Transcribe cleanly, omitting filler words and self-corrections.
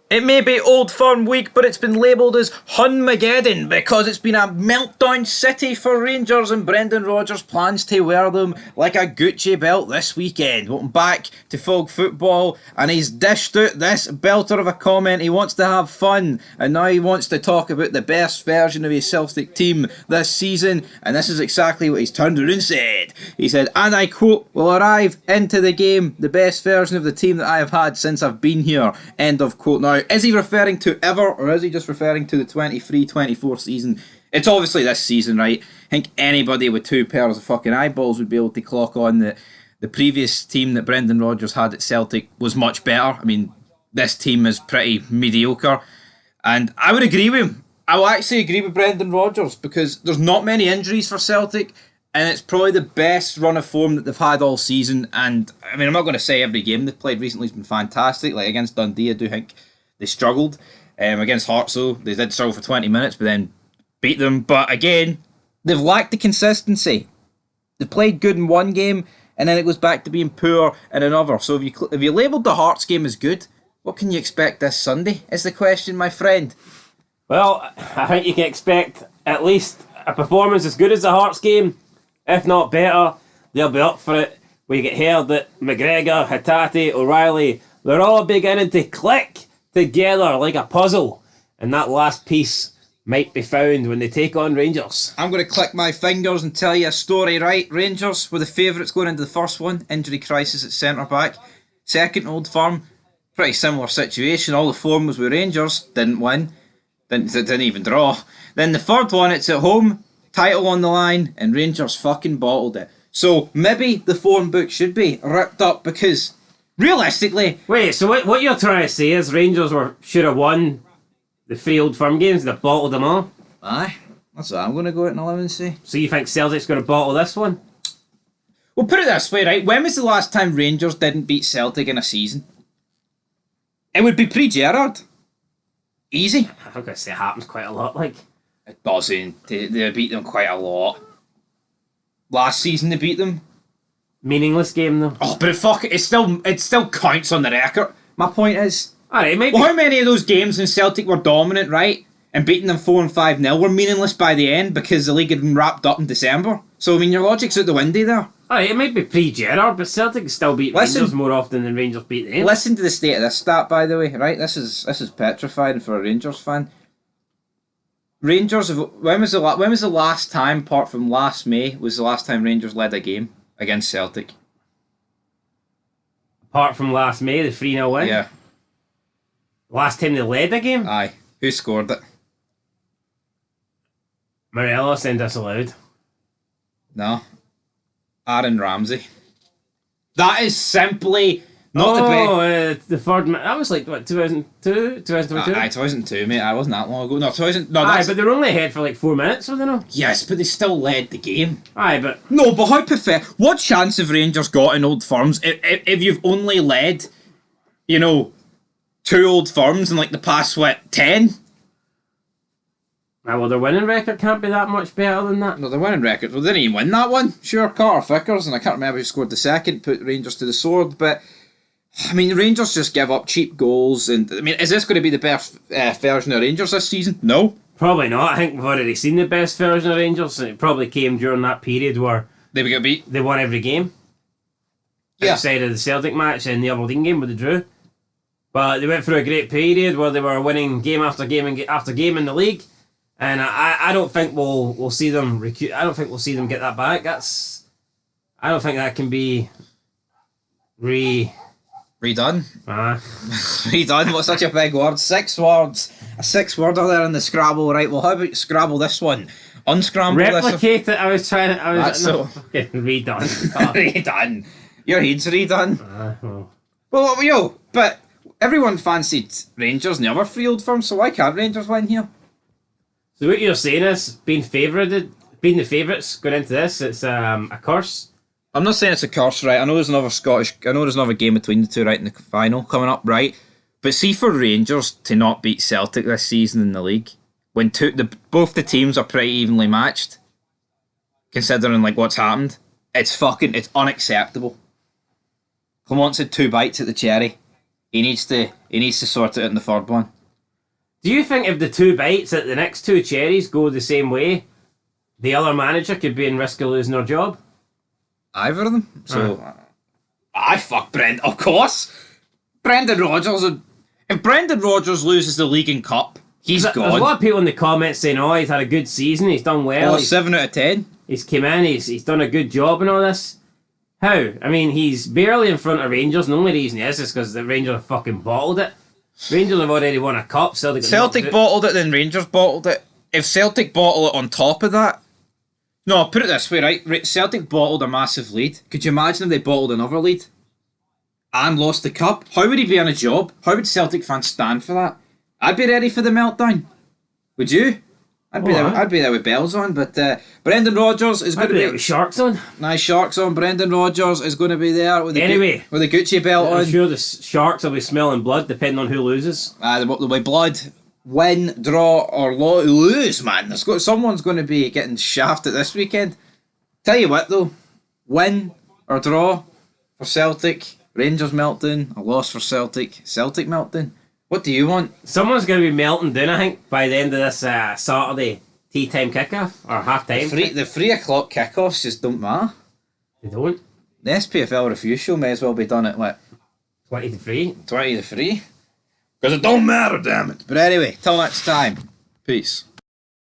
It may be Old Firm Week, but it's been labelled as Hunmageddon because it's been a meltdown city for Rangers and Brendan Rodgers plans to wear them like a Gucci belt this weekend. Welcome back to Fog Football, and he's dished out this belter of a comment. He wants to have fun, and now he wants to talk about the best version of his Celtic team this season, and this is exactly what he's turned around and said. He said, and I quote, "will arrive into the game the best version of the team that I have had since I've been here." End of quote. Now, is he referring to ever, or is he just referring to the 23-24 season? It's obviously this season, right? I think anybody with two pairs of fucking eyeballs would be able to clock on that the previous team that Brendan Rodgers had at Celtic was much better. I mean, this team is pretty mediocre, and I would agree with him. I will actually agree with Brendan Rodgers because there's not many injuries for Celtic, and it's probably the best run of form that they've had all season. And I mean, I'm not going to say every game they've played recently has been fantastic. Like against Dundee, I do think they struggled. Against Hearts, though, they did struggle for 20 minutes, but then beat them. But again, they've lacked the consistency. They played good in one game, and then it goes back to being poor in another. So if you labelled the Hearts game as good, what can you expect this Sunday, is the question, my friend. Well, I think you can expect at least a performance as good as the Hearts game, if not better. They'll be up for it. We get heard that McGregor, Hatate, O'Reilly, they're all beginning to click together like a puzzle, and that last piece might be found when they take on Rangers. I'm going to click my fingers and tell you a story, right? Rangers were the favourites going into the first one. Injury crisis at centre back. Second, Old Firm. Pretty similar situation. All the form was with Rangers. Didn't win. Didn't even draw. Then the third one, it's at home. Title on the line. And Rangers fucking bottled it. So maybe the form book should be ripped up because realistically... Wait, so what you're trying to say is Rangers should have won the three Old Firm games, they bottled them all? Aye. That's what I'm going to go out in 11 and say. So you think Celtic's going to bottle this one? Well, put it this way, right? When was the last time Rangers didn't beat Celtic in a season? It would be pre-Gerrard. Easy. I think it happens quite a lot, like. It doesn't. They beat them quite a lot. Last season they beat them. Meaningless game though. Oh, but it still counts on the record. My point is, alright, maybe. Well, how many of those games when Celtic were dominant, right, and beating them 4 and 5-0 were meaningless by the end because the league had been wrapped up in December? So I mean, your logic's out the window there. Alright, it might be pre-Gerrard, but Celtic still beat Rangers more often than Rangers beat them. Listen to the state of this stat, by the way, right? This is petrifying for a Rangers fan. Rangers, when was the last time, apart from last May, was the last time Rangers led a game against Celtic? Apart from last May, the 3-0 win? Yeah. Last time they led a game? Aye. Who scored it? Morelos and disallowed. No. Aaron Ramsey. That is simply not the best. The third... That was like, what, 2002? 2022? Aye, 2002, mate. I wasn't that long ago. No, 2000... No, aye, but they were only ahead for like 4 minutes, were they not? Yes, but they still led the game. Aye, but... No, but how pathetic... What chance have Rangers got in Old Firms if you've only led, 2 Old Firms in like the past, 10? Well, their winning record can't be that much better than that. No, their winning record. Well, they didn't even win that one. Sure, Carter Vickers, and I can't remember who scored the second, put Rangers to the sword, but... I mean, Rangers just give up cheap goals, and... I mean, is this going to be the best version of Rangers this season? No. Probably not. I think we've already seen the best version of Rangers, and it probably came during that period where... They got beat. They won every game. Yeah. Outside of the Celtic match and the Aberdeen game with the drew. But they went through a great period where they were winning game after game after game in the league, and I don't think we'll see them I don't think we'll see them get that back. I don't think that can be redone. Redone. What's such a big word? 6 words. A 6-worder there in the Scrabble. Right. Well, how about Scrabble this one? Unscramble Replicate it. I was fucking redone. Redone. Your head's redone. Well, but everyone fancied Rangers and the other 3 Old Firms, so why can't Rangers win here? So what you're saying is being the favourites going into this, it's a curse. I'm not saying it's a curse, right? I know there's another game between the two, right, in the final coming up, right? But see, for Rangers to not beat Celtic this season in the league, when both the teams are pretty evenly matched, considering like what's happened, it's unacceptable. Clement said 2 bites at the cherry. He needs to sort it in the third one. Do you think if the two bites at the next two cherries go the same way, the other manager could be in risk of losing their job? Either of them. So, I fuck Brendan. Of course, Brendan Rodgers. If Brendan Rodgers loses the league and cup, he's gone. There's a lot of people in the comments saying, "Oh, he's had a good season. He's done well. Oh, 7 out of 10. He's came in. He's done a good job and all this." How? I mean, he's barely in front of Rangers, and the only reason he is because the Rangers have fucking bottled it. Rangers have already won a cup. Celtic bottled it, then Rangers bottled it. If Celtic bottle it on top of that... No, I'll put it this way, right? Celtic bottled a massive lead. Could you imagine if they bottled another lead? And lost the cup? How would he be on a job? How would Celtic fans stand for that? I'd be ready for the meltdown. Would you? I'd be there with bells on, but Brendan Rodgers is going to be there with sharks on. Nice sharks on. Brendan Rodgers is going to be there with the with the Gucci belt on. I'm sure the sharks will be smelling blood depending on who loses. There'll be blood, win, draw or lose, man. Someone's going to be getting shafted this weekend. Tell you what though, win or draw for Celtic, Rangers meltdown, a loss for Celtic, Celtic meltdown. What do you want? Someone's going to be melting down, I think, by the end of this Saturday tea time kickoff or half time. The 3 o'clock kickoffs just don't matter. They don't. The SPFL review show may as well be done at what? 20 to 3. 20 to 3? Because it don't matter, damn it. But anyway, till next time. Peace.